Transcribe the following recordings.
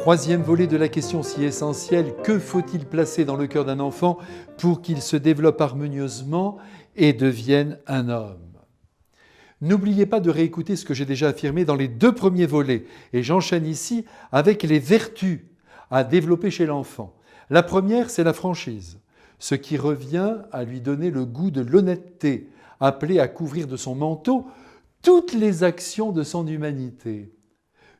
Troisième volet de la question si essentielle, que faut-il placer dans le cœur d'un enfant pour qu'il se développe harmonieusement et devienne un homme ? N'oubliez pas de réécouter ce que j'ai déjà affirmé dans les 2 premiers volets, et j'enchaîne ici avec les vertus à développer chez l'enfant. La première, c'est la franchise, ce qui revient à lui donner le goût de l'honnêteté, appelé à couvrir de son manteau toutes les actions de son humanité.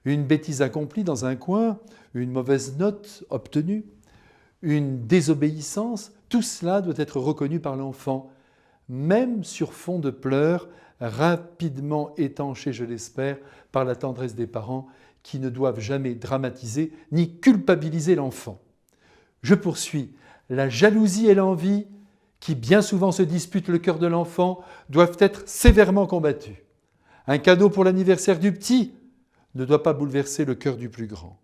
Une bêtise accomplie dans un coin, une mauvaise note obtenue, une désobéissance, tout cela doit être reconnu par l'enfant, même sur fond de pleurs, rapidement étanchés, je l'espère, par la tendresse des parents qui ne doivent jamais dramatiser ni culpabiliser l'enfant. Je poursuis. La jalousie et l'envie, qui bien souvent se disputent le cœur de l'enfant, doivent être sévèrement combattues. Un cadeau pour l'anniversaire du petit ne doit pas bouleverser le cœur du plus grand.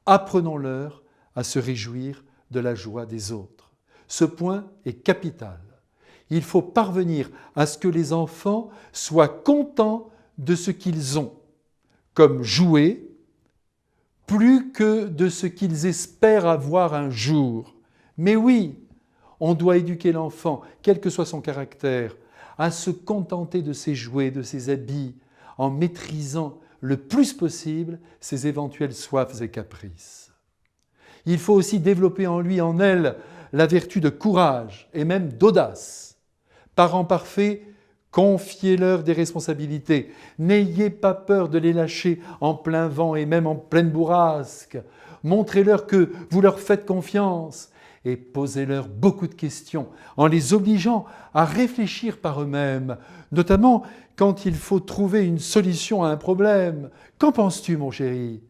Apprenons-leur à se réjouir de la joie des autres. Ce point est capital. Il faut parvenir à ce que les enfants soient contents de ce qu'ils ont, comme jouer, plus que de ce qu'ils espèrent avoir un jour. Mais oui, on doit éduquer l'enfant, quel que soit son caractère, à se contenter de ses jouets, de ses habits, en maîtrisant le plus possible ses éventuelles soifs et caprices. Il faut aussi développer en lui, en elle, la vertu de courage et même d'audace. Parents parfaits, confiez-leur des responsabilités. N'ayez pas peur de les lâcher en plein vent et même en pleine bourrasque. Montrez-leur que vous leur faites confiance et posez-leur beaucoup de questions en les obligeant à réfléchir par eux-mêmes, notamment quand il faut trouver une solution à un problème. Qu'en penses-tu, mon chéri ?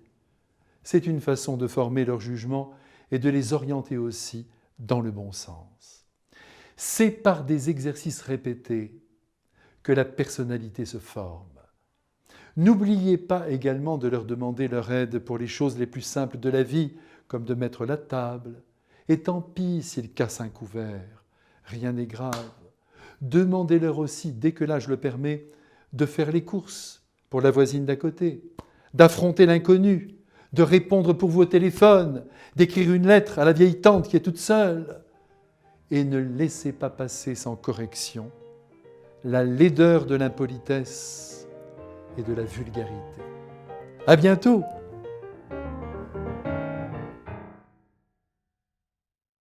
C'est une façon de former leur jugement et de les orienter aussi dans le bon sens. C'est par des exercices répétés que la personnalité se forme. N'oubliez pas également de leur demander leur aide pour les choses les plus simples de la vie, comme de mettre la table. Et tant pis s'ils cassent un couvert, rien n'est grave. Demandez-leur aussi, dès que l'âge le permet, de faire les courses pour la voisine d'à côté, d'affronter l'inconnu, de répondre pour vous au téléphone, d'écrire une lettre à la vieille tante qui est toute seule. Et ne laissez pas passer sans correction la laideur de l'impolitesse et de la vulgarité. À bientôt!